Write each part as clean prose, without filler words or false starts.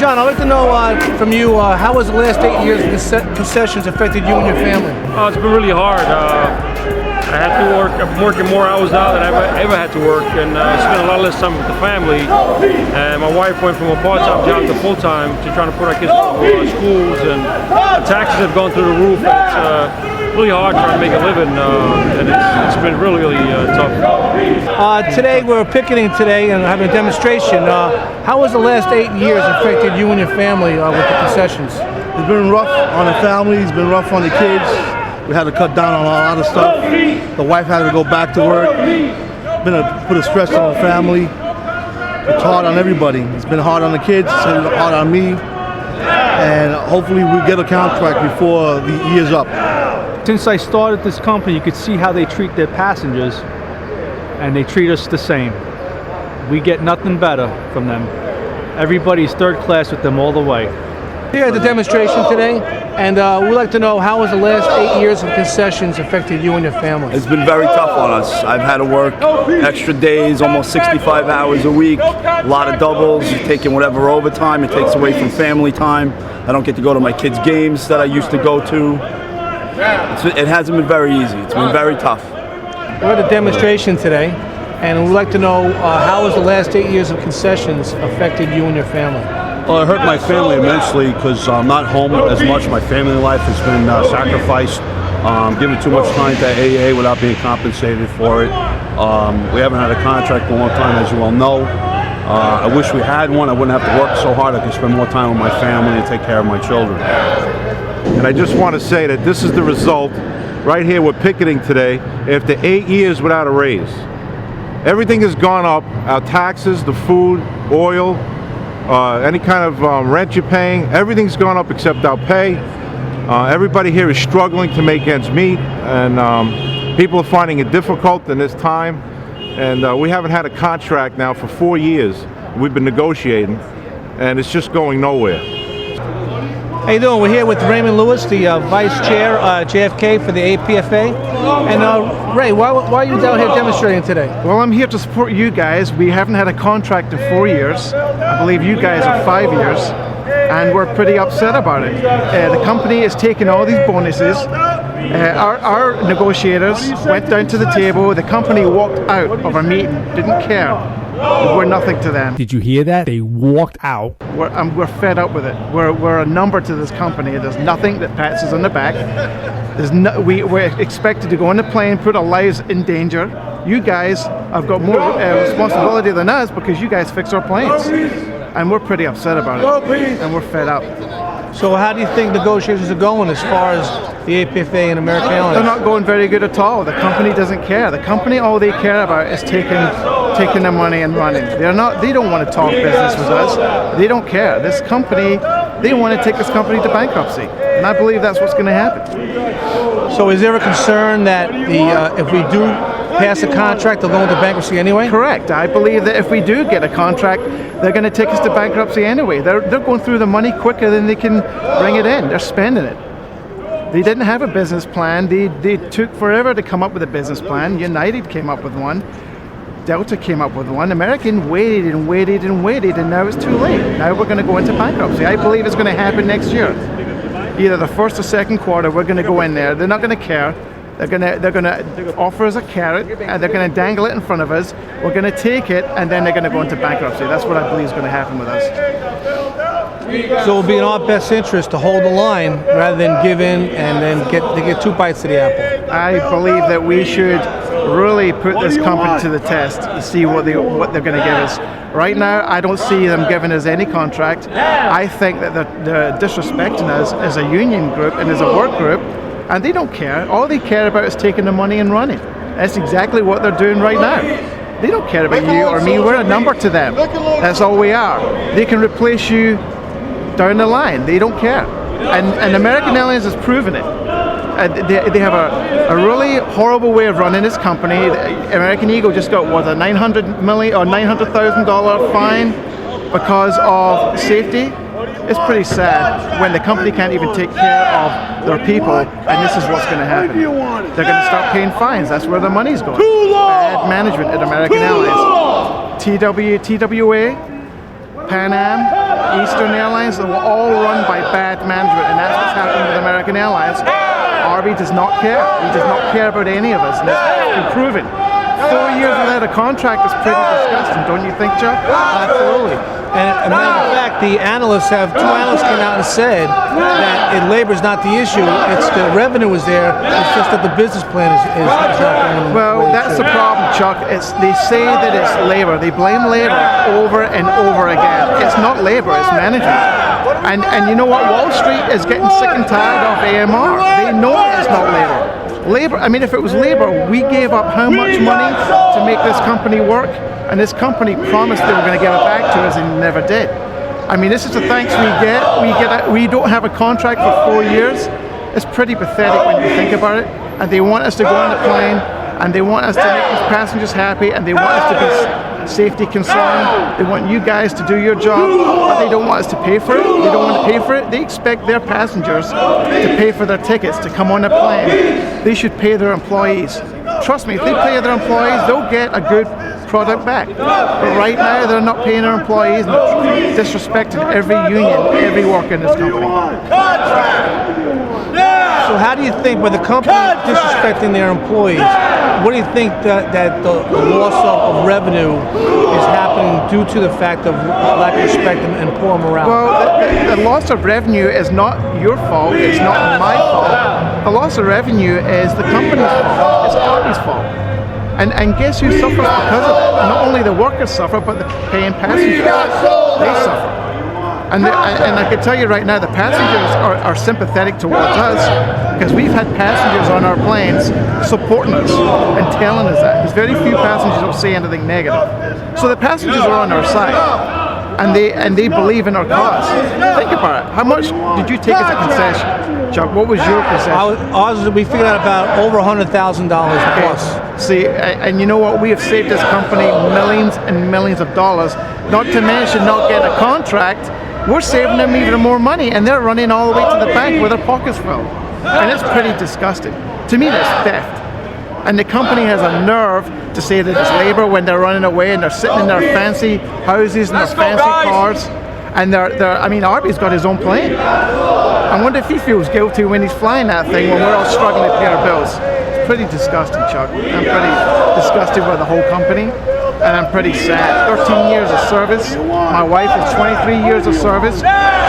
John, I'd like to know from you, how has the last 8 years of concessions affected you and your family? It's been really hard. I had to work. I'm working more hours now than I ever had to work, and spend a lot less time with the family. And my wife went from a part-time job to full-time to trying to put our kids through schools, and the taxes have gone through the roof. And it's really hard trying to make a living, and it's been really, really tough. Today we're picketing today and having a demonstration. How has the last 8 years affected you and your family with the concessions? It's been rough on the family. It's been rough on the kids. We had to cut down on a lot of stuff. The wife had to go back to work. Put a stress on the family. It's hard on everybody. It's been hard on the kids. It's been hard on me. And hopefully we get a contract before the year's up. Since I started this company, you could see how they treat their passengers, and they treat us the same. We get nothing better from them. Everybody's third class with them all the way. Here at the demonstration today, and we'd like to know, how has the last 8 years of concessions affected you and your family? It's been very tough on us. I've had to work extra days, almost 65 hours a week, a lot of doubles, taking whatever overtime. It takes away from family time. I don't get to go to my kids' games that I used to go to. It hasn't been very easy. It's been very tough. We're at a demonstration today, and we'd like to know, how has the last 8 years of concessions affected you and your family? Well, it hurt my family immensely because I'm not home as much. My family life has been sacrificed, giving too much time to AA without being compensated for it. We haven't had a contract for a long time, as you all know. I wish we had one. I wouldn't have to work so hard. I could spend more time with my family and take care of my children. And I just want to say that this is the result. Right here, we're picketing today after 8 years without a raise. Everything has gone up. Our taxes, the food, oil, any kind of rent you're paying, everything's gone up except our pay. Everybody here is struggling to make ends meet, and people are finding it difficult in this time. And we haven't had a contract now for 4 years. We've been negotiating, and it's just going nowhere. How you doing? We're here with Raymond Lewis, the Vice Chair, JFK for the APFA. And Ray, why are you down here demonstrating today? Well, I'm here to support you guys. We haven't had a contract in 4 years. I believe you guys are 5 years, and we're pretty upset about it. The company is taking all these bonuses. Our negotiators went down to the table. The company walked out of our meeting, didn't care. We're nothing to them. Did you hear that? They walked out. We're fed up with it. We're a number to this company. There's nothing that pats us on the back. We're expected to go on the plane, put our lives in danger. You guys have got more responsibility than us because you guys fix our planes. And we're pretty upset about it. And we're fed up. So how do you think negotiations are going as far as the APFA and American Airlines? They're not going very good at all. The company doesn't care. The company, all they care about is taking their money and running. They don't want to talk business with us. They don't care. This company, they want to take this company to bankruptcy. And I believe that's what's going to happen. So is there a concern that if we do pass a contract, they'll go into bankruptcy anyway? Correct. I believe that if we do get a contract, they're going to take us to bankruptcy anyway. They're going through the money quicker than they can bring it in. They're spending it. They didn't have a business plan. They took forever to come up with a business plan. United came up with one. Delta came up with one. American waited and waited and waited, and now it's too late. Now we're going to go into bankruptcy. I believe it's going to happen next year. Either the first or second quarter, we're going to go in there. They're not going to care. They're gonna offer us a carrot, and they're gonna dangle it in front of us. We're gonna take it, and then they're gonna go into bankruptcy. That's what I believe is gonna happen with us. So it will be in our best interest to hold the line rather than give in and then get two bites of the apple. I believe that we should really put this company to the test to see what they're gonna give us. Right now, I don't see them giving us any contract. I think that they're disrespecting us as a union group and as a work group. And they don't care. All they care about is taking the money and running. That's exactly what they're doing right now. They don't care about you or me. We're a number to them. That's all we are. They can replace you down the line. They don't care. And American Airlines has proven it. They have a really horrible way of running this company. American Eagle just got, what, a $900,000 fine because of safety. It's pretty sad when the company can't even take care of their people, and this is what's going to happen. They're going to start paying fines. That's where the money's going. Bad management at American Airlines. TWA, Pan Am, Eastern Airlines, they were all run by bad management, and that's what's happening with American Airlines. Arby does not care. He does not care about any of us, and it's been proven. 4 years without a contract is pretty disgusting, don't you think, Chuck? Absolutely. And as a matter of fact, two analysts came out and said that labor is not the issue. It's the revenue is there. It's just that the business plan is not going. Well, that's the problem, Chuck. They say that it's labor. They blame labor over and over again. It's not labor, it's management. And you know what? Wall Street is getting sick and tired of AMR. They know it's not labor. I mean, if it was labor, we gave up how much money to make this company work? And this company promised they were going to give it back to us and never did. I mean, this is the thanks we get. We don't have a contract for 4 years. It's pretty pathetic when you think about it. And they want us to go on the plane, and they want us to make these passengers happy, and they want us to be safety concerned. They want you guys to do your job, but they don't want us to pay for it. They don't want to pay for it. They expect their passengers to pay for their tickets to come on a plane. They should pay their employees. Trust me, if they pay their employees, they'll get a good product back. But right now, they're not paying their employees, and they're disrespecting every union, every worker in this company. So how do you think, with the company disrespecting their employees, what do you think that the loss of revenue is happening due to the fact of lack of respect and poor morale? Well, the loss of revenue is not your fault. It's not my fault. The loss of revenue is the company's fault. It's Arby's fault. And guess who suffers because of it? Not only the workers suffer, but the paying passengers. They suffer. And I can tell you right now, the passengers are sympathetic towards us, because we've had passengers on our planes supporting us and telling us that. There's very few passengers who say anything negative. So the passengers are on our side, and they believe in our cause. Think about it. How much did you take as a concession, Chuck? What was your concession? We figured out about over $100,000 plus. See, and you know what? We have saved this company millions and millions of dollars. Not to mention not getting a contract. We're saving them even more money, and they're running all the way to the bank with their pockets full. And it's pretty disgusting. To me, that's theft. And the company has a nerve to say that it's labor when they're running away and they're sitting in their fancy houses and their fancy cars. And Arby's got his own plane. I wonder if he feels guilty when he's flying that thing when we're all struggling to pay our bills. It's pretty disgusting, Chuck. I'm pretty disgusted with the whole company. And I'm pretty sad. 13 years of service. My wife is 23 years of service.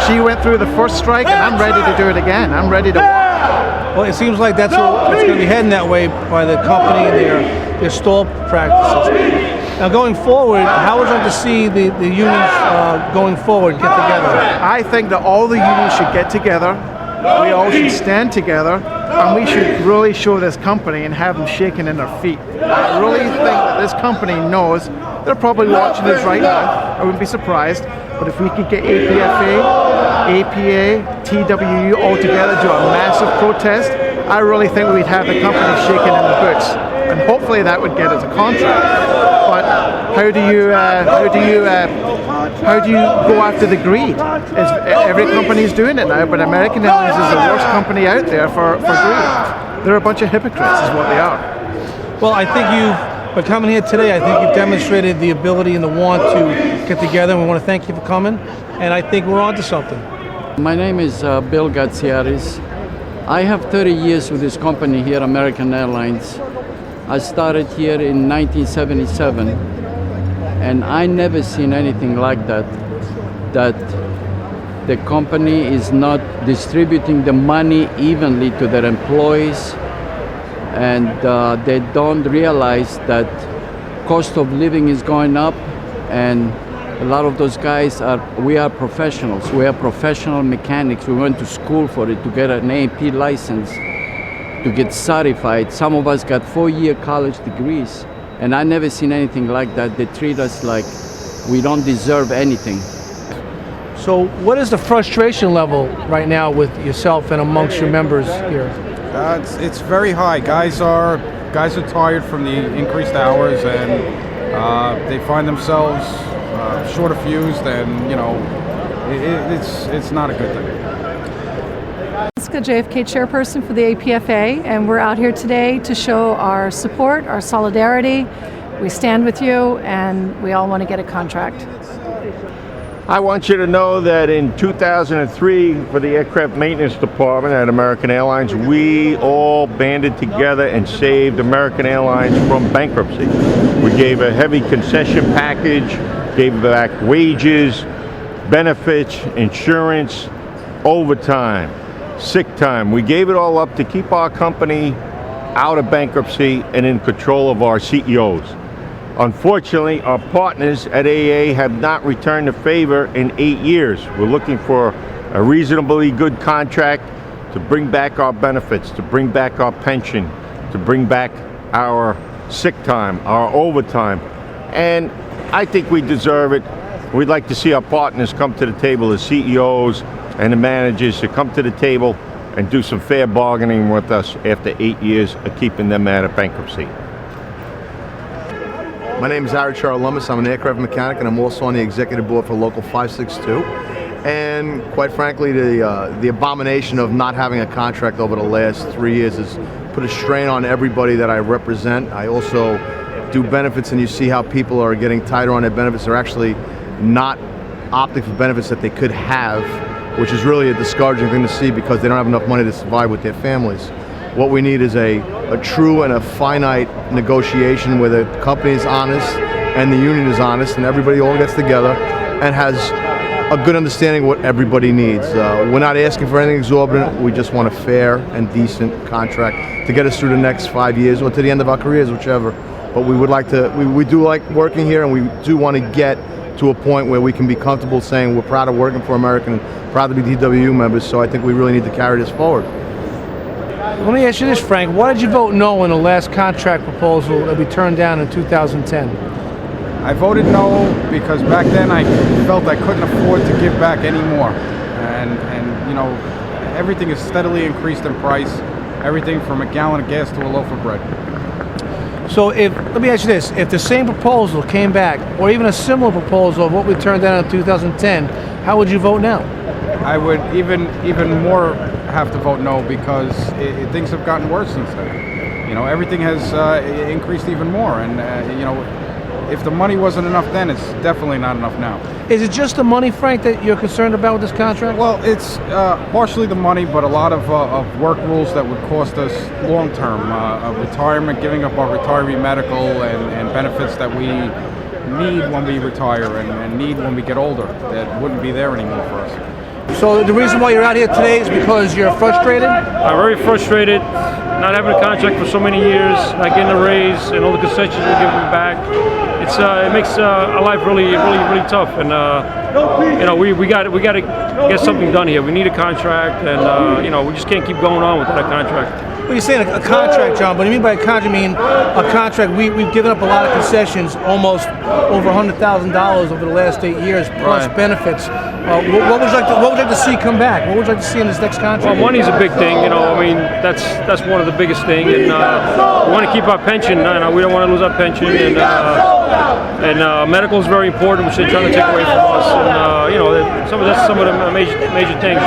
She went through the first strike, and I'm ready to do it again. I'm ready to work. Well, it seems like it's going to be heading that way by the company and their stall practices. Now, going forward, how would you like to see the unions going forward get together? I think that all the unions should get together. We all should stand together, and we should really show this company and have them shaking in their feet. I really think that this company knows. They're probably watching this right now. I wouldn't be surprised. But if we could get APFA, APA, TWU all together, do a massive protest, I really think we'd have the company shaking in the boots. And hopefully that would get us a contract. But how do you go after the greed? Every company's doing it now, but American Airlines is the worst company out there for greed. They're a bunch of hypocrites, is what they are. Well, I think by coming here today, I think you've demonstrated the ability and the want to get together, and we want to thank you for coming, and I think we're on to something. My name is Bill Gatsiaris. I have 30 years with this company here, American Airlines. I started here in 1977, and I never seen anything like that the company is not distributing the money evenly to their employees, and they don't realize that cost of living is going up, and a lot of those guys we are professionals. We are professional mechanics. We went to school for it to get an AP license, to get certified. Some of us got 4-year college degrees, and I never seen anything like that. They treat us like we don't deserve anything. So what is the frustration level right now with yourself and amongst your members here? It's very high. Guys are tired from the increased hours, and they find themselves short of fused, and it's not a good thing. Jessica, JFK chairperson for the APFA, and we're out here today to show our support, our solidarity. We stand with you, and we all want to get a contract. I want you to know that in 2003, for the aircraft maintenance department at American Airlines, we all banded together and saved American Airlines from bankruptcy. We gave a heavy concession package, gave back wages, benefits, insurance, overtime, sick time. We gave it all up to keep our company out of bankruptcy and in control of our CEOs. Unfortunately, our partners at AA have not returned the favor in 8 years. We're looking for a reasonably good contract to bring back our benefits, to bring back our pension, to bring back our sick time, our overtime. And I think we deserve it. We'd like to see our partners come to the table, the CEOs and the managers, to come to the table and do some fair bargaining with us after 8 years of keeping them out of bankruptcy. My name is Ari Charlamus. I'm an aircraft mechanic, and I'm also on the executive board for Local 562. And quite frankly, the abomination of not having a contract over the last 3 years has put a strain on everybody that I represent. I also do benefits, and you see how people are getting tighter on their benefits. They're actually not opting for benefits that they could have, which is really a discouraging thing to see because they don't have enough money to survive with their families. What we need is a true and a finite negotiation where the company is honest and the union is honest and everybody all gets together and has a good understanding of what everybody needs. We're not asking for anything exorbitant. We just want a fair and decent contract to get us through the next 5 years or to the end of our careers, whichever. But we would like to, we do like working here, and we do want to get to a point where we can be comfortable saying we're proud of working for American and proud to be TWU members. So I think we really need to carry this forward. Let me ask you this, Frank. Why did you vote no on the last contract proposal that we turned down in 2010? I voted no because back then I felt I couldn't afford to give back any more. And you know, everything has steadily increased in price. Everything from a gallon of gas to a loaf of bread. So let me ask you this, if the same proposal came back, or even a similar proposal of what we turned down in 2010, how would you vote now? I would even more have to vote no because things have gotten worse since then. You know, everything has increased even more, and you know, if the money wasn't enough then, it's definitely not enough now. Is it just the money, Frank, that you're concerned about with this contract? Well, it's partially the money, but a lot of work rules that would cost us long-term. Retirement, giving up our retiree medical and benefits that we need when we retire and need when we get older that wouldn't be there anymore for us. So the reason why you're out here today is because you're frustrated? I'm very frustrated, not having a contract for so many years, not getting a raise, and all the concessions we're giving back. It makes our life really tough, and you know, we got to get something done here. We need a contract, and you know, we just can't keep going on without a contract. Well, you're saying a contract, John, but what do you mean by a contract? You mean a contract? We've given up a lot of concessions, almost over $100,000 over the last 8 years, plus benefits. What would you like to see come back? What would you like to see in this next contract? Well, money's a big thing, you know. I mean, that's one of the biggest things, and we want to keep our pension. We don't want to lose our pension, and medical is very important, which they're trying to take away from us. And you know, that's some of the major things.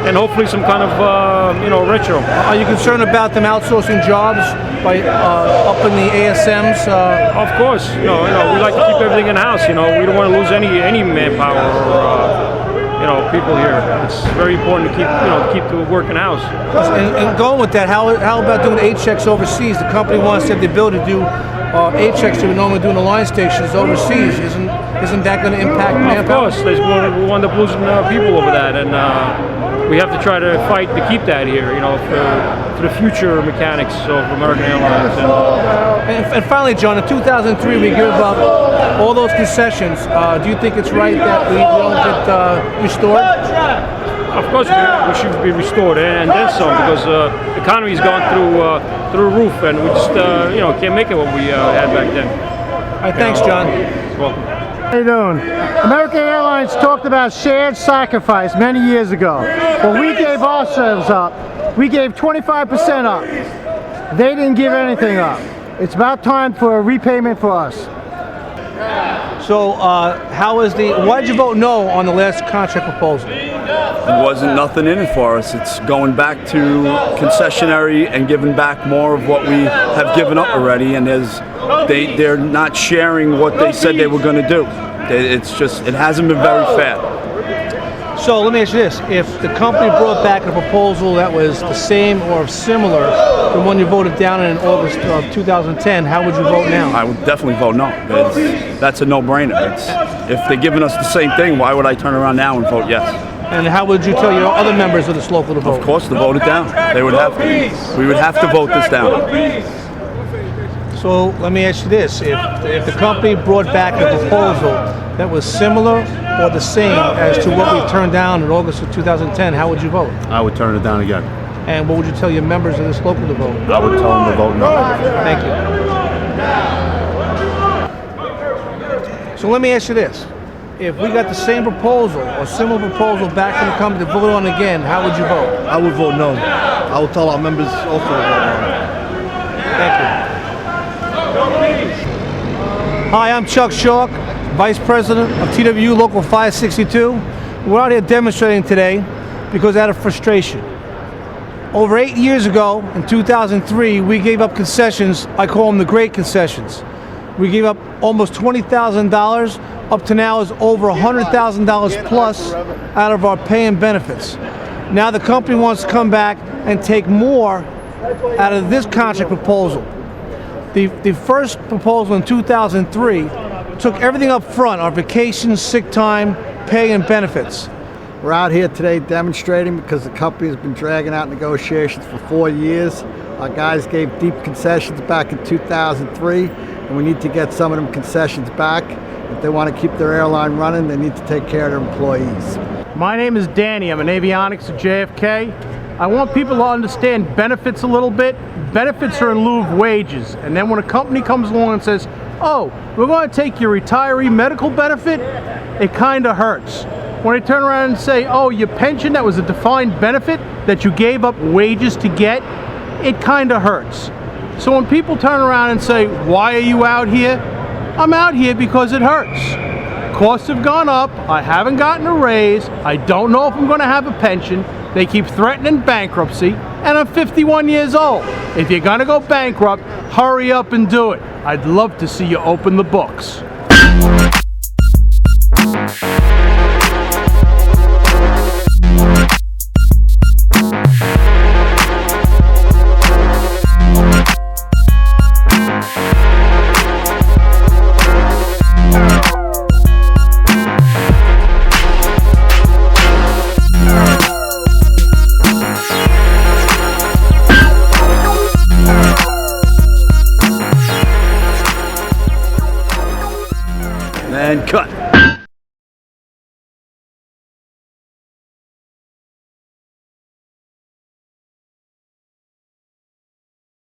And hopefully some kind of, you know, retro. Are you concerned about them outsourcing jobs by upping the ASMs? Of course. You know, we like to keep everything in house. You know, we don't want to lose any manpower or you know, people here. It's very important to keep the work in house. And going with that, how about doing 8 checks overseas? The company wants to have the ability to do 8 checks that we normally do in the line stations overseas. Isn't that going to impact manpower? Of course, we wind up losing people over that, and we have to try to fight to keep that here, you know, for the future mechanics of American Airlines. And finally, John, in 2003, we give up all those concessions. Do you think it's right that we don't get restored? Of course, we should be restored, and then some, because the economy's gone through the roof, and we just you know, can't make it what we had back then. All right, thanks, John. You're welcome. How you doing? American Airlines talked about shared sacrifice many years ago. Well, we gave ourselves up. We gave 25% up. They didn't give anything up. It's about time for a repayment for us. So, why did you vote no on the last contract proposal? There wasn't nothing in it for us. It's going back to concessionary and giving back more of what we have given up already, and they're not sharing what they said they were going to do. It's just, it hasn't been very fair. So let me ask you this. If the company brought back a proposal that was the same or similar to the one you voted down in August of 2010, how would you vote now? I would definitely vote no. That's a no-brainer. If they're giving us the same thing, why would I turn around now and vote yes? And how would you tell your other members of this local to vote? Of course, to vote it down. They would have to. We would have to vote this down. So let me ask you this. If the company brought back a proposal that was similar or the same as to what we turned down in August of 2010, how would you vote? I would turn it down again. And what would you tell your members of this local to vote? I would tell them to vote no. Thank you. So let me ask you this. If we got the same proposal or similar proposal back from the company to vote on again, how would you vote? I would vote no. I would tell our members also to vote no. Thank you. Hi, I'm Chuck Shawk, Vice President of TWU Local 562. We're out here demonstrating today because out of frustration. Over 8 years ago, in 2003, we gave up concessions. I call them the great concessions. We gave up almost $20,000. Up to now is over $100,000 plus out of our pay and benefits. Now the company wants to come back and take more out of this contract proposal. The first proposal in 2003 took everything up front, our vacations, sick time, pay and benefits. We're out here today demonstrating because the company has been dragging out negotiations for 4 years. Our guys gave deep concessions back in 2003, and we need to get some of them concessions back. If they want to keep their airline running, they need to take care of their employees. My name is Danny. I'm an avionics at JFK. I want people to understand benefits a little bit. Benefits are in lieu of wages. And then when a company comes along and says, oh, we're going to take your retiree medical benefit, it kind of hurts. When they turn around and say, oh, your pension, that was a defined benefit that you gave up wages to get, it kind of hurts. So when people turn around and say, why are you out here? I'm out here because it hurts. Costs have gone up. I haven't gotten a raise. I don't know if I'm going to have a pension. They keep threatening bankruptcy, and I'm 51 years old. If you're going to go bankrupt, hurry up and do it. I'd love to see you open the books. And cut.